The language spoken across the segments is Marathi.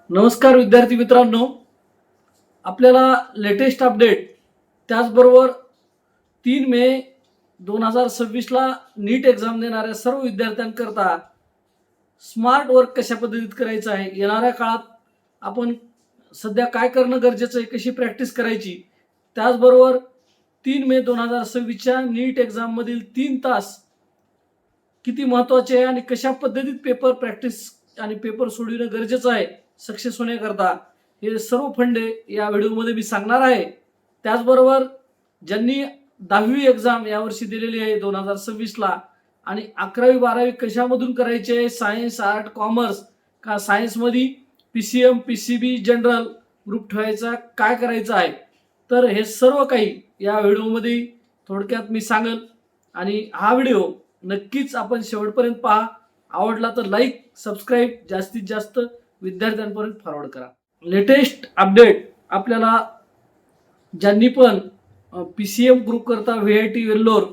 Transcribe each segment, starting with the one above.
नमस्कार विद्यार्थी मित्रांनो, आपल्याला लेटेस्ट अपडेट त्याचबरोबर 3 मे 2026ला नीट एक्झाम देणाऱ्या सर्व विद्यार्थ्यांकरता स्मार्ट वर्क कशा पद्धतीत करायचं आहे, येणाऱ्या काळात आपण सध्या काय करणं गरजेचं आहे, कशी प्रॅक्टिस करायची, त्याचबरोबर 3 मे 2026च्या नीट एक्झाममधील 3 तास किती महत्त्वाचे आहे आणि कशा पद्धतीत पेपर प्रॅक्टिस आणि पेपर सोडविणं गरजेचं आहे सक्सेस होण्याकरता, हे सर्व फंडे या व्हिडिओमध्ये मी सांगणार आहे. त्याचबरोबर ज्यांनी 10वी एक्झाम यावर्षी दिलेली आहे 2026ला आणि 11वी-12वी कशामधून करायची आहे, सायन्स, आर्ट, कॉमर्स का सायन्समध्ये PCM, PCB, जनरल ग्रुप ठेवायचा, काय करायचं आहे, तर हे सर्व काही या व्हिडिओमध्ये थोडक्यात मी सांगेल. आणि हा व्हिडिओ नक्कीच आपण शेवटपर्यंत पहा. आवडला तर लाईक, सबस्क्राईब, जास्तीत जास्त विद्यार्थ्यांपर्यंत फॉरवर्ड करा. लेटेस्ट अपडेट आपल्याला ज्यांनी पण PCM ग्रुप करता VIT वेल्लोर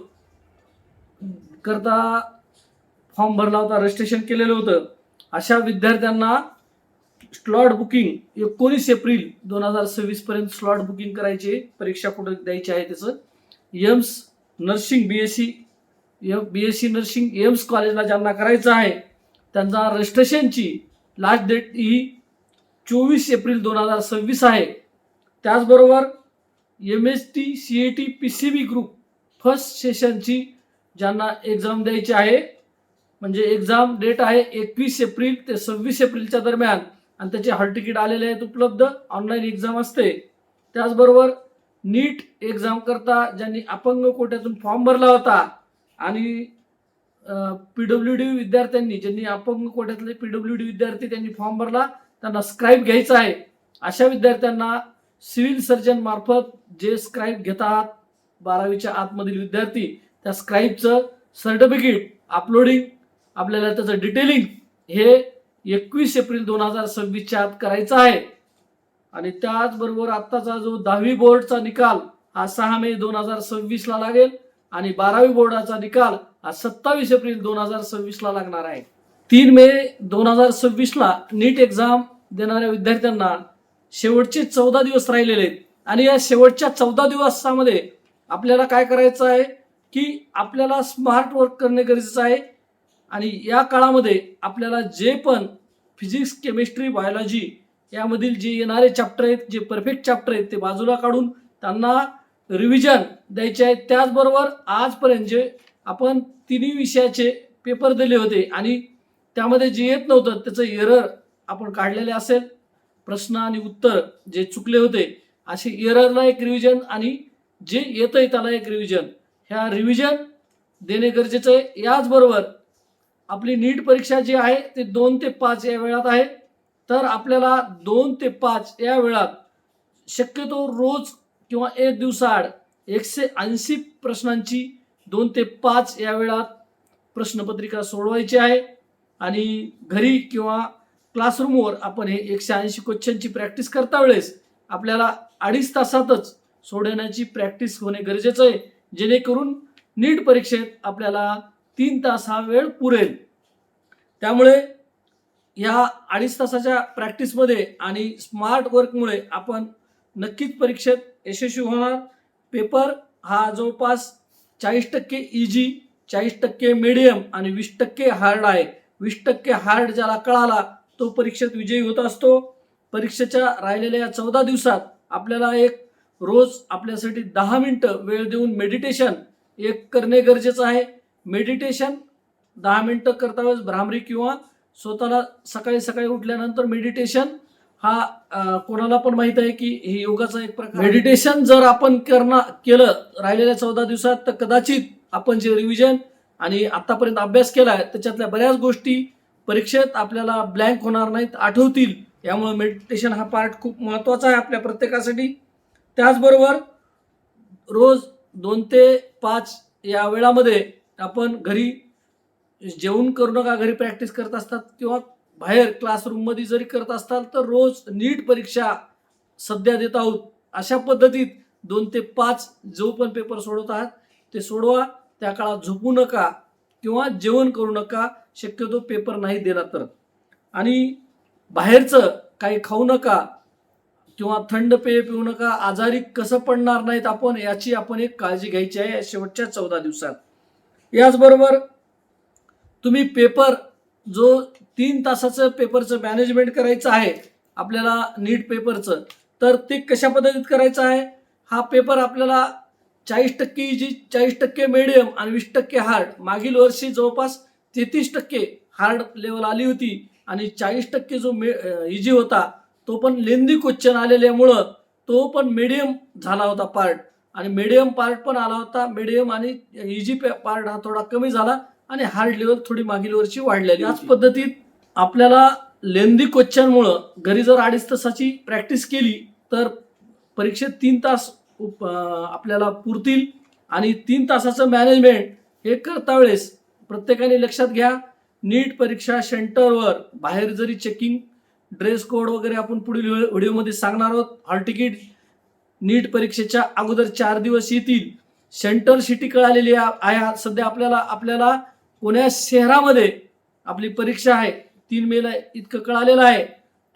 करता फॉर्म भरला होता, रजिस्ट्रेशन केलेलं होतं, अशा विद्यार्थ्यांना स्लॉट बुकिंग 19 एप्रिल 2026 पर्यंत स्लॉट बुकिंग करायचे. परीक्षा कुठं द्यायची आहे त्याचं AIIMS nursing BSc nursing AIIMS कॉलेजला ज्यांना करायचं आहे त्यांचा रजिस्ट्रेशनची लास्ट डेट ही 24 एप्रिल 2026 आहे. त्याचबरोबर MST CET PCB group first सेशनची ज्यांना एक्झाम द्यायची आहे, म्हणजे एक्झाम डेट आहे 21 एप्रिल ते 26 एप्रिलच्या दरम्यान आणि त्याचे हॉल तिकीट आलेले आहेत उपलब्ध, ऑनलाईन एक्झाम असते. त्याचबरोबर नीट एक्झाम करता ज्यांनी अपंग कोट्यातून फॉर्म भरला होता आणि PWD विद्यार्थ्यांनी, ज्यांनी अपंग कोट्यातले PWD विद्यार्थी त्यांनी फॉर्म भरला, त्यांना स्क्राईब घ्यायचा आहे. अशा विद्यार्थ्यांना सिव्हिल सर्जन मार्फत जे स्क्राईब घेतात 12वीच्या आतमधील विद्यार्थी, त्या स्क्राईबचं सर्टिफिकेट अपलोडिंग, आपल्याला त्याचं डिटेलिंग हे 21 एप्रिल 2026च्या आत करायचं आहे. आणि त्याचबरोबर आत्ताचा जो 10वी बोर्डचा निकाल हा 6 मे 2026ला लागेल आणि 12वी बोर्डाचा निकाल हा 27 एप्रिल 2026ला लागणार आहे. 3 मे 2026ला नीट एक्झाम देणाऱ्या विद्यार्थ्यांना शेवटचे 14 दिवस राहिलेले आहेत आणि या शेवटच्या 14 दिवसामध्ये आपल्याला काय करायचं आहे की आपल्याला स्मार्ट वर्क करणे गरजेचं आहे. आणि या काळामध्ये आपल्याला जे पण फिजिक्स, केमिस्ट्री, बायोलॉजी यामधील जे येणारे चॅप्टर आहेत, जे परफेक्ट चॅप्टर आहेत, ते बाजूला काढून त्यांना रिव्हिजन द्यायचे आहे. त्याचबरोबर आजपर्यंत जे आपण तिन्ही विषयाचे पेपर दिले होते आणि त्यामध्ये जे येत नव्हतं त्याचं एरर आपण काढलेले असेल, प्रश्न आणि उत्तर जे चुकले होते असे एररला एक रिव्हिजन आणि जे येतंय त्याला एक रिव्हिजन, ह्या रिव्हिजन देणे गरजेचं आहे. याचबरोबर आपली नीट परीक्षा जी आहे ते 2 ते 5 या वेळात आहे, तर आपल्याला 2 ते 5 या वेळात शक्यतो रोज किंवा एक दिवसाआड 180 प्रश्नांची 2 ते 5 या वेळात प्रश्नपत्रिका सोडवायची आहे. आणि घरी किंवा क्लासरूमवर आपण हे 180 क्वेश्चनची प्रॅक्टिस करता वेळेस आपल्याला 2.5 तासातच सोडवण्याची प्रॅक्टिस होणे गरजेचं आहे, जेणेकरून नीट परीक्षेत आपल्याला 3 तास हा वेळ पुरेल. त्यामुळे या 2.5 तासाच्या प्रॅक्टिसमध्ये आणि स्मार्ट वर्कमुळे आपण नक्कीच परीक्षेत यशस्वी होणार. पेपर हा जवळपास 40% इजी, 40% मीडियम आणि 20% हार्ड आहे. 20% हार्ड ज्याला कळाला तो परीक्षेत विजयी होत असतो. परीक्षेच्या राहिलेल्या 14 दिवसात आपल्याला एक रोज आपल्यासाठी 10 मिनिटं वेळ देऊन मेडिटेशन एक करणे गरजेचं आहे. मेडिटेशन 10 मिनिटं करता वेळेस भ्रामरी किंवा स्वतःला सकाळी सकाळी उठल्यानंतर मेडिटेशन हा कोणाला पण माहित आहे की हे योगाचा एक प्रकार. मेडिटेशन जर आपण केलं राहिलेल्या 14 दिवसात तर कदाचित आपण जे रिव्हिजन आणि आतापर्यंत अभ्यास केलाय त्याच्यातल्या बऱ्याच गोष्टी परीक्षेत आपल्याला ब्लँक होणार नाहीत, आठवतील. यामुळे मेडिटेशन हा पार्ट खूप महत्त्वाचा आहे आपल्या प्रत्येकासाठी. त्याचबरोबर रोज 2 ते 5 या वेळामध्ये आपण घरी जेवण करू नका, घरी प्रॅक्टिस करत असतात किंवा बाहेर क्लासरूममध्ये जरी करत असताल तर रोज नीट परीक्षा सध्या देत आहोत अशा पद्धतीत 2 ते 5 जो पण पेपर सोडवत आहात ते सोडवा. त्या काळात झोपू नका किंवा जेवण करू नका, शक्यतो पेपर नाही दिला तर. आणि बाहेरचं काही खाऊ नका किंवा थंड पेय पिऊ नका, आजारी कसं पडणार नाहीत आपण, याची आपण एक काळजी घ्यायची आहे शेवटच्या 14 दिवसात. याचबरोबर तुम्ही पेपर जो 3 तासाचं पेपरचं मॅनेजमेंट करायचं आहे आपल्याला नीट पेपरचं, तर ते कशा पद्धतीत करायचं आहे. हा पेपर आपल्याला 40% इजी, 40% मीडियम आणि 20% हार्ड. मागील वर्षी जवळपास 33% हार्ड लेवल आली होती आणि 40% जो इजी होता तो पण लेंदी क्वेश्चन आलेल्यामुळं तो पण मीडियम झाला होता पार्ट, आणि मीडियम पार्ट पण आला होता. मीडियम आणि इजी पार्ट हा थोडा कमी झाला आणि हार्ड लेवल थोडी मागील वर्षी वाढलेली. याच पद्धतीत आपल्याला लेंदी क्वेश्चनमुळं घरी जर 2.5 तासाची प्रॅक्टिस केली तर परीक्षेत 3 तास आपल्याला पुरतील. आणि 3 तासाचं मॅनेजमेंट हे करता वेळेस प्रत्येकाने लक्षात घ्या, नीट परीक्षा सेंटरवर बाहेर जरी चेकिंग, ड्रेस कोड वगैरे आपण पुढील व्हिडिओमध्ये सांगणार आहोत. हॉल तिकीट नीट परीक्षेच्या अगोदर 4 दिवस येतील. सेंटर सिटी कळालेली आहे सध्या आपल्याला कोण्या शहरामध्ये आपली परीक्षा आहे 3 मेला इतकं कळालेलं आहे.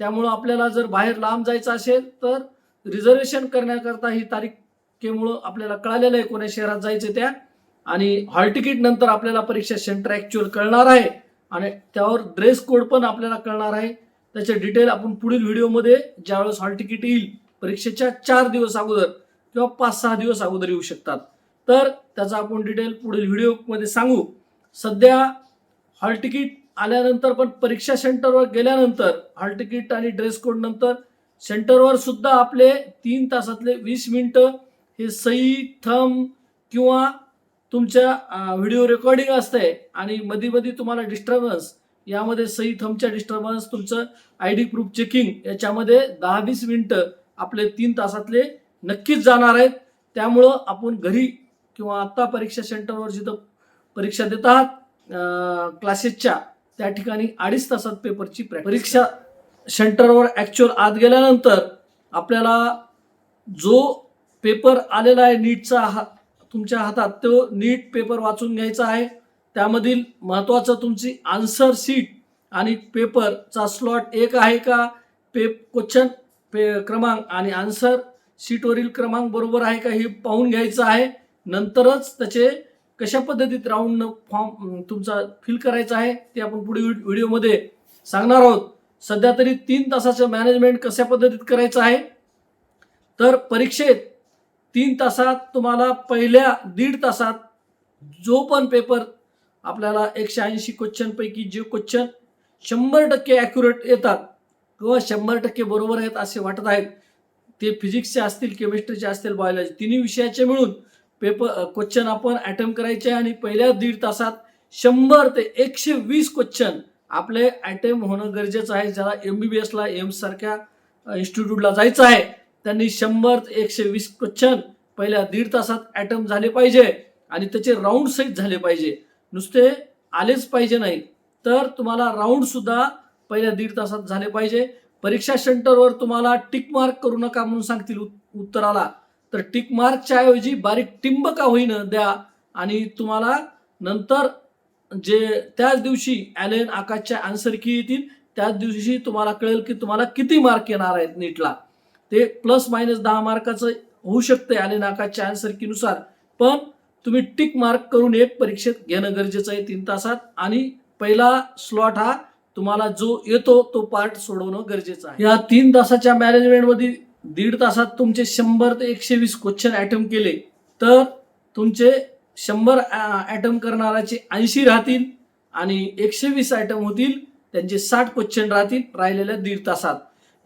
त्यामुळं आपल्याला जर बाहेर लांब जायचं असेल तर रिझर्वेशन करण्याकरता ही तारीखेमुळं आपल्याला कळालेलं आहे कोण्या शहरात जायचं त्या. आणि हॉल तिकीट नंतर आपल्याला परीक्षा सेंटर ॲक्च्युअल कळणार आहे आणि त्यावर ड्रेस कोड पण आपल्याला कळणार आहे. त्याचे डिटेल आपण पुढील व्हिडिओमध्ये ज्यावेळेस हॉल तिकीट येईल परीक्षेच्या 4 दिवस अगोदर किंवा 5-6 दिवस अगोदर येऊ शकतात, तर त्याचा आपण डिटेल पुढील व्हिडिओमध्ये सांगू. सध्या हॉल तिकीट आल्यानंतर पण परीक्षा सेंटरवर गेल्यानंतर हॉल तिकीट आणि ड्रेस कोड नंतर सेंटरवर सुद्धा आपले 3 तासातले 20 मिनिटं हे सही, थंब किंवा तुमच्या व्हिडिओ रेकॉर्डिंग असते आणि मध्ये तुम्हाला डिस्टर्बन्स, यामध्ये सही थंबच्या डिस्टर्बन्स, तुमचं ID प्रूफ चेकिंग, याच्यामध्ये 10-20 मिनिटं आपले 3 तासातले नक्कीच जाणार आहेत. त्यामुळं आपण घरी किंवा आत्ता परीक्षा सेंटरवर जिथं परीक्षा देत आहात क्लासेसच्या त्या ठिकाणी 2.5 तासात पेपरची परीक्षा सेंटरवर ॲक्च्युअल आत गेल्यानंतर आपल्याला जो पेपर आलेला आहे नीटचा तुमच्या हातात, तो नीट पेपर वाचून घ्यायचा आहे. त्यामधील महत्त्वाचं तुमची आन्सर शीट आणि पेपरचा स्लॉट एक आहे का, क्वेश्चन क्रमांक आणि आन्सर शीटवरील क्रमांक बरोबर आहे का हे पाहून घ्यायचं आहे. नंतरच त्याचे कशा पद्धतीत राऊंड फॉर्म तुमचा फिल करायचा आहे ते आपण पुढे व्हिडिओमध्ये सांगणार आहोत. सध्या तरी 3 तासाचं मॅनेजमेंट कशा पद्धतीत करायचं आहे, तर परीक्षेत 3 तासात तुम्हाला पहिल्या 1.5 तासात जो पण पेपर आपल्याला 180 क्वेश्चनपैकी जे क्वेश्चन 100% ॲक्युरेट येतात किंवा 100% बरोबर आहेत असे वाटत आहेत, ते फिजिक्सचे असतील, केमिस्ट्रीचे असतील, बायोलॉजी, तिन्ही विषयाचे मिळून क्वेश्चन आपण अटेम्प्ट करायचे. आणि पहिल्या 1.5 तासात 100 ते 120 क्वेश्चन आपले अटेम्प्ट होणं गरजेचं आहे. ज्याला MBBSला एम्स सारख्या इन्स्टिट्यूटला जायचं आहे त्यांनी 100 ते 120 क्वेश्चन पहिल्या 1.5 तासात अटेम्प्ट झाले पाहिजे आणि त्याचे राऊंड सहित झाले पाहिजे. नुसते आलेच पाहिजे नाही, तर तुम्हाला राऊंड सुद्धा पहिल्या 1.5 तासात झाले पाहिजे. परीक्षा सेंटरवर तुम्हाला टिक मार्क करू नका म्हणून सांगतील उत्तराला, तर टिक मार्कच्या ऐवजी बारीक टिंब का होईना द्या आणि तुम्हाला नंतर जे त्याच दिवशी ॲलेन आकाशच्या आन्सर की येतील त्याच दिवशी तुम्हाला कळेल की तुम्हाला किती मार्क येणार आहेत नीटला. ते ±10 मार्काचं होऊ शकते ॲलेन आकाशच्या आन्सर कीनुसार, पण तुम्ही टिक मार्क करून एक परीक्षेत घेणं गरजेचं आहे 3 तासात. आणि पहिला स्लॉट हा तुम्हाला जो येतो तो पार्ट सोडवणं गरजेचं आहे. या 3 तासाच्या मॅनेजमेंटमध्ये 1.5 तासात तुमचे 100 ते 120 क्वेश्चन अटेम्प्ट केले तर तुमचे 100 अटेम्प्ट करणाराचे 80 राहतील आणि 120 अटेम्प्ट होतील त्यांचे 60 क्वेश्चन राहतील राहिलेल्या 1.5 तासात.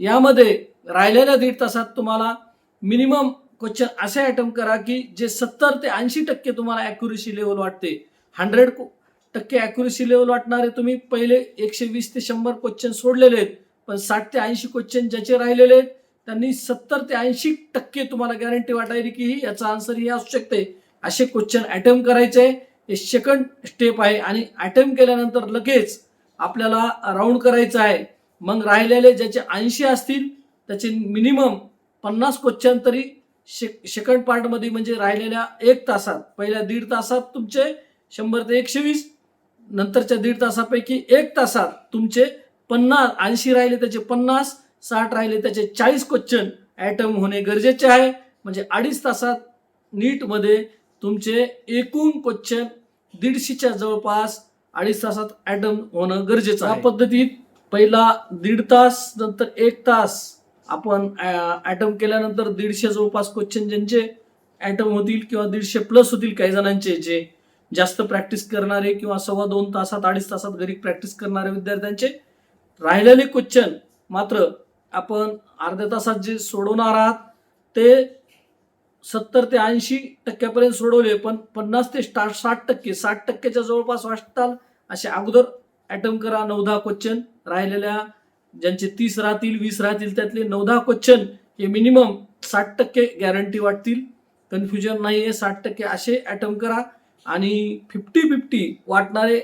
यामध्ये राहिलेल्या 1.5 तासात तुम्हाला मिनिमम क्वेश्चन असे अटेम्प्ट करा की जे 70 ते 80% तुम्हाला ॲक्युरेसी लेवल वाटते. 100% ॲक्युरेसी लेवल वाटणारे तुम्ही पहिले 120 ते 100 क्वेश्चन सोडलेले आहेत, पण 60 ते 80 क्वेश्चन ज्याचे राहिलेले आहेत त्यांनी 70 ते 80% तुम्हाला गॅरंटी वाटायली की याचा आन्सर हे असू शकते असे क्वेश्चन अटेम्प्ट करायचे. हे सेकंड स्टेप आहे आणि अटेम्प्ट केल्यानंतर लगेच आपल्याला राऊंड करायचं आहे. मग राहिलेले ज्याचे 80 असतील त्याचे मिनिमम 50 क्वेश्चन तरी सेकंड पार्टमध्ये म्हणजे राहिलेल्या 1 तासात, पहिल्या 1.5 तासात तुमचे 100 ते 120, नंतरच्या 1.5 तासापैकी 1 तासात तुमचे 50, 80 राहिले त्याचे 50, 60 राहिले त्याचे 40 क्वेश्चन अटेम्प्ट होणे गरजेचे आहे. म्हणजे 2.5 तासात नीटमध्ये तुमचे एकूण क्वेश्चन 150च्या जवळपास 2.5 तासात अटेम्प्ट होणं गरजेचं आहे. या पद्धतीत पहिला 1.5 तास नंतर 1 तास आपण अटेम्प्ट केल्यानंतर 150 जवळपास क्वेश्चन ज्यांचे अटेम्प्ट होतील किंवा 150 प्लस होतील काही जणांचे जे जास्त प्रॅक्टिस करणारे किंवा 2.25 तासात 2.5 तासात घरी प्रॅक्टिस करणाऱ्या विद्यार्थ्यांचे राहिलेले क्वेश्चन मात्र आपण अर्ध्या तासात जे सोडवणार आहात ते 70 ते 80% सोडवले, पण 50 ते 60%च्या जवळपास वाचताल असे अगोदर अटेम्प्ट करा. 9-10 क्वेश्चन राहिलेल्या ज्यांचे 30 राहतील 20 राहतील त्यातले 9-10 क्वेश्चन हे मिनिमम 60% गॅरंटी वाटतील. कन्फ्युजन नाहीये. 60% असे अटेम्प्ट करा आणि 50-50 वाटणारे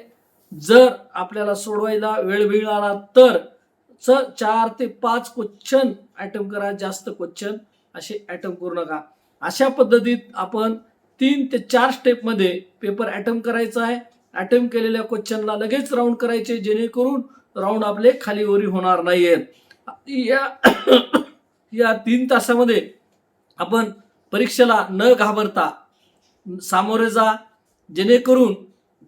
जर आपल्याला सोडवायला वेळ मिळाला तर 4 ते 5 क्वेश्चन अटेम्प्ट करा. जास्त क्वेश्चन असे अटेम्प्ट करू नका. अशा पद्धतीत आपण 3 ते 4 स्टेपमध्ये पेपर अटेम्प्ट करायचा आहे. अटेम्प्ट केलेल्या क्वेश्चनला लगेच राऊंड करायचे जेणेकरून राऊंड आपले खालीवरी होणार नाहीयेत. या 3 तासामध्ये आपण परीक्षेला न घाबरता सामोरे जा, जेणेकरून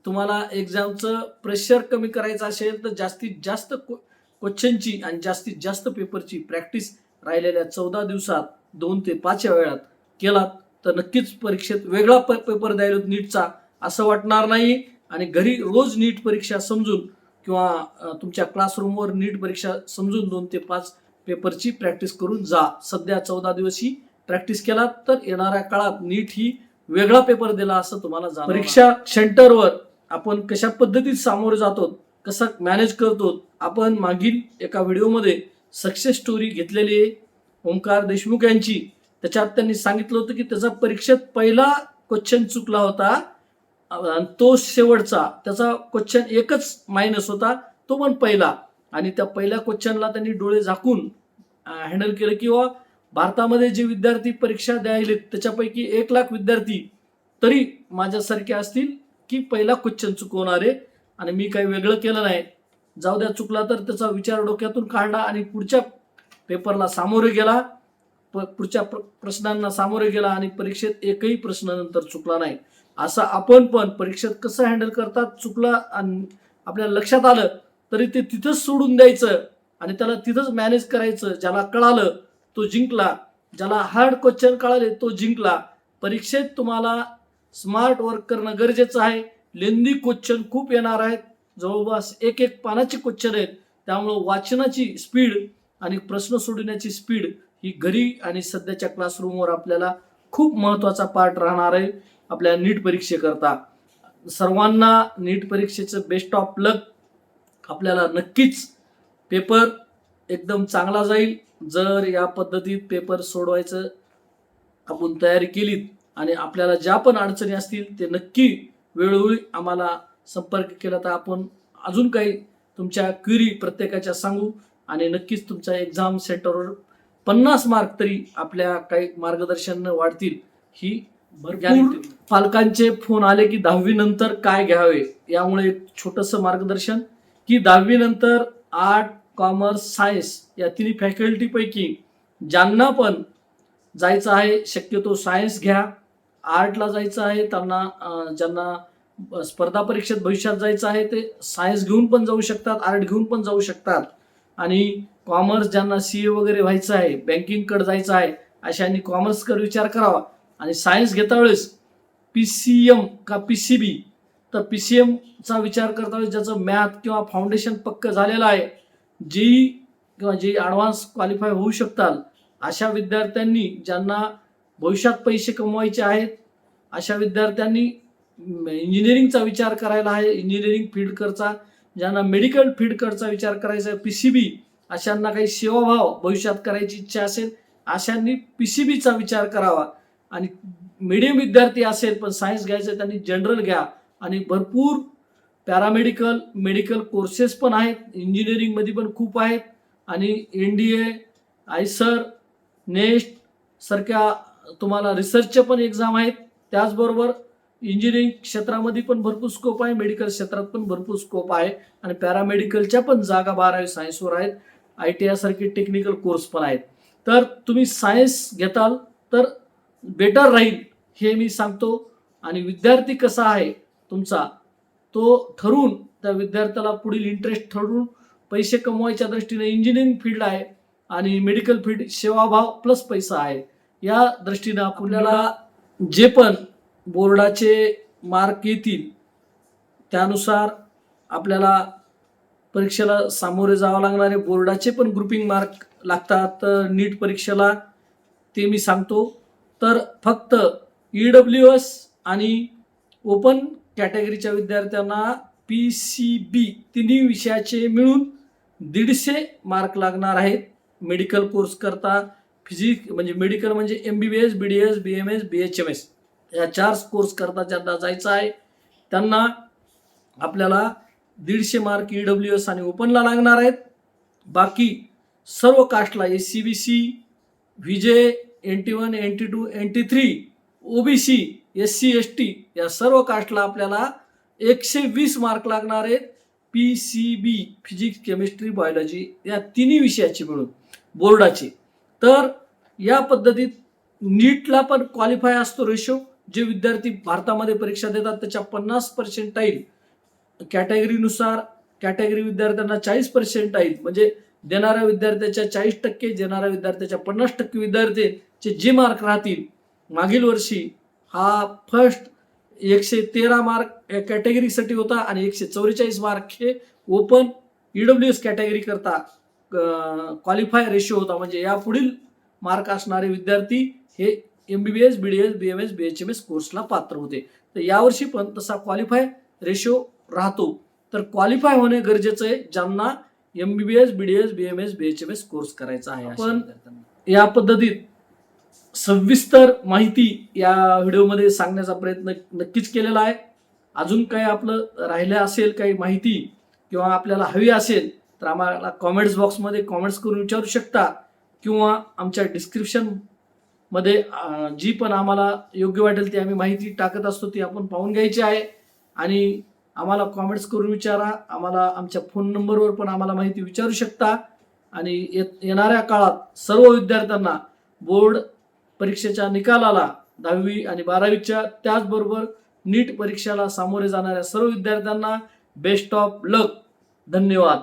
तुम्हाला एक्झामचं प्रेशर कमी करायचं असेल तर जास्तीत जास्त क्वेश्चनची आणि जास्तीत जास्त पेपरची प्रॅक्टिस राहिलेल्या 14 दिवसात 2 ते 5 वेळात केलात तर नक्कीच परीक्षेत वेगळा पेपर द्यायला नीटचा असं वाटणार नाही. आणि घरी रोज नीट परीक्षा समजून किंवा तुमच्या क्लासरूमवर नीट परीक्षा समजून 2 ते 5 पेपरची प्रॅक्टिस करून जा. सध्या 14 दिवस ही प्रॅक्टिस केलात तर येणाऱ्या काळात नीट ही वेगळा पेपर दिला असं तुम्हाला जाणवणार. परीक्षा सेंटरवर आपण कशा पद्धतीत सामोरे जातो, कसं मॅनेज करतो, आपण मागील एका व्हिडिओमध्ये सक्सेस स्टोरी घेतलेली आहे ओंकार देशमुख यांची. त्याच्यात त्यांनी सांगितलं होतं की त्याचा परीक्षेत पहिला क्वेश्चन चुकला होता आणि तो शेवटचा, त्याचा क्वेश्चन एकच मायनस होता तो पण पहिला, आणि त्या पहिल्या क्वेश्चनला त्यांनी डोळे झाकून हँडल केलं. किंवा भारतामध्ये जे विद्यार्थी परीक्षा द्यायले त्याच्यापैकी 1 लाख विद्यार्थी तरी माझ्यासारखे असतील की पहिला क्वेश्चन चुकवणारे, आणि मी काही वेगळं केलं नाही. जाऊ द्या, चुकला तर त्याचा विचार डोक्यातून काढला आणि पुढच्या पेपरला सामोरे गेला, पुढच्या प्रश्नांना सामोरे गेला आणि परीक्षेत एकही प्रश्न नंतर चुकला नाही. असं आपण पण परीक्षेत कसं हँडल करतात, चुकला आणि आपल्याला लक्षात आलं तरी ते तिथंच सोडून द्यायचं आणि त्याला तिथंच मॅनेज करायचं. ज्याला कळालं तो जिंकला, ज्याला हार्ड क्वेश्चन कळाले तो जिंकला. परीक्षेत तुम्हाला स्मार्ट वर्क करणं गरजेचं आहे. लेंदी क्वेश्चन खूप येणार आहेत, जवळपास 1-1 पानाचे क्वेश्चन आहेत. त्यामुळं वाचनाची स्पीड आणि प्रश्न सोडवण्याची स्पीड ही घरी आणि सध्याच्या क्लासरूमवर आपल्याला खूप महत्त्वाचा पार्ट राहणार आहे आपल्या नीट परीक्षेकरता. सर्वांना नीट परीक्षेचं बेस्ट ऑफ लक. आपल्याला नक्कीच पेपर एकदम चांगला जाईल जर या पद्धतीत पेपर सोडवायचं आपण तयारी केलीत. आणि आपल्याला ज्या पण अडचणी असतील ते नक्की वेळोवेळी आम्हाला संपर्क केला तर आपण अजून काही तुमच्या क्वेरी प्रत्येकाच्या सांगू आणि नक्कीच तुमच्या एक्झाम सेंटरवर 50 मार्क तरी आपल्या काही मार्गदर्शन वाढतील ही भरपूर पालकांचे फोन आले की 10वी नंतर काय घ्यावे. यामुळे एक छोटंसं मार्गदर्शन की 10वी नंतर आर्ट, कॉमर्स, सायन्स या तिन्ही फॅकल्टीपैकी ज्यांना पण जायचं आहे शक्यतो सायन्स घ्या. आर्टला जायचं आहे त्यांना, ज्यांना स्पर्धा परीक्षेत भविष्यात जायचं आहे ते सायन्स घेऊन पण जाऊ शकतात, आर्ट घेऊन पण जाऊ शकतात. आणि कॉमर्स ज्यांना CA वगैरे व्हायचं आहे, बँकिंगकडे जायचं आहे अशांनी कॉमर्सकडे विचार करावा. आणि सायन्स घेता वेळेस PCM का PCB, तर PCMचा विचार करता वेळेस ज्याचं मॅथ किंवा फाउंडेशन पक्क झालेलं आहे, JEE किंवा JEE ॲडव्हान्स क्वालिफाय होऊ शकतात अशा विद्यार्थ्यांनी, ज्यांना भविष्यात पैसे कमवायचे आहेत अशा विद्यार्थ्यांनी इंजिनिअरिंगचा विचार करायला आहे, इंजिनिअरिंग फील्डकडचा. ज्यांना मेडिकल फील्डकडचा विचार करायचा आहे PCB, अशांना काही सेवाभाव भविष्यात करायची इच्छा असेल अशांनी PCBचा विचार करावा. आणि मीडियम विद्यार्थी असेल पण सायन्स घ्यायचं त्यांनी जनरल घ्या. आणि भरपूर पॅरामेडिकल, मेडिकल कोर्सेस पण आहेत, इंजिनिअरिंगमध्ये पण खूप आहेत. आणि NDA, आयसर, नेस्ट सारख्या तुम्हाला रिसर्चचे पण एक्झाम आहेत. त्याचबरोबर इंजिनिअरिंग क्षेत्रामध्ये पण भरपूर स्कोप आहे, मेडिकल क्षेत्रात पण भरपूर स्कोप आहे. आणि पॅरामेडिकलच्या पण जागा 12वी सायन्सवर आहेत. ITI सारखे टेक्निकल कोर्स पण आहेत. तर तुम्ही सायन्स घेताल तर बेटर राहील हे मी सांगतो. आणि विद्यार्थी कसा आहे तुमचा तो ठरवून त्या विद्यार्थ्याला पुढील इंटरेस्ट ठरवून पैसे कमवायच्या दृष्टीने इंजिनिअरिंग फील्ड आहे आणि मेडिकल फील्ड सेवाभाव प्लस पैसा आहे. या दृष्टीने आपल्याला जे पण बोर्डाचे मार्क येतील त्यानुसार आपल्याला परीक्षेला सामोरे जावं लागणार आहे. बोर्डाचे पण ग्रुपिंग मार्क लागतात नीट परीक्षेला, ते मी सांगतो. तर फक्त EWS आणि ओपन कॅटेगरीच्या विद्यार्थ्यांना PCB तिन्ही विषयाचे मिळून 150 मार्क लागणार आहेत. मेडिकल कोर्स करता फिजिक्स म्हणजे मेडिकल म्हणजे MBBS, BDS, BMS, BHMS या 4 कोर्स करता ज्यांना जायचं आहे त्यांना आपल्याला 150 मार्क EWS आणि ओपनला लागणार आहेत. बाकी सर्व कास्टला SCBC, VJ, NT1, NT2, NT3, OBC, SC, ST या सर्व कास्टला आपल्याला 120 मार्क लागणार आहेत. PCB फिजिक्स, केमिस्ट्री, बायोलॉजी या तिन्ही विषयाचे मिळून बोर्डाचे. तर या पद्धतीत नीटला पण क्वालिफाय असतो रेशो. जे विद्यार्थी भारतामध्ये परीक्षा देतात त्याच्या 50% कॅटेगरीनुसार, कॅटेगरी विद्यार्थ्यांना 40% म्हणजे देणाऱ्या विद्यार्थ्याच्या 40%, देणाऱ्या विद्यार्थ्याच्या 50% विद्यार्थ्यांचे जे मार्क राहतील. मागील वर्षी हा फर्स्ट 113 मार्क कॅटेगरीसाठी होता आणि 144 मार्क हे ओपन EWS कॅटेगरी करता क्वालिफाय रेशो होता. म्हणजे यापुढील मार्क असणारे विद्यार्थी हे MBBS, BDS, BMS, BHMS कोर्सला पात्र होते. तर यावर्षी पण तसा क्वालिफाय रेशो राहतो. तर क्वालिफाय होणे गरजेचं आहे ज्यांना MBBS, BDS, BMS, BHMS course करायचा आहे. आपण या पद्धतीत सविस्तर माहिती या व्हिडिओमध्ये सांगण्याचा प्रयत्न नक्कीच केलेला आहे. अजून काही आपलं राहिलं असेल काही माहिती किंवा आपल्याला हवी असेल तर आम्हाला कॉमेंट्स बॉक्समध्ये कॉमेंट्स करून विचारू शकता किंवा आमच्या डिस्क्रिप्शनमध्ये जी पण आम्हाला योग्य वाटेल ती आम्ही माहिती टाकत असतो ती आपण पाहून घ्यायची आहे. आणि आम्हाला कॉमेंट्स करून विचारा. आम्हाला आमच्या फोन नंबरवर पण आम्हाला माहिती विचारू शकता. आणि येणाऱ्या काळात सर्व विद्यार्थ्यांना बोर्ड परीक्षेच्या निकालाला 10वी आणि 12वीच्या त्याचबरोबर नीट परीक्षेला सामोरे जाणाऱ्या सर्व विद्यार्थ्यांना बेस्ट ऑफ लक. धन्यवाद.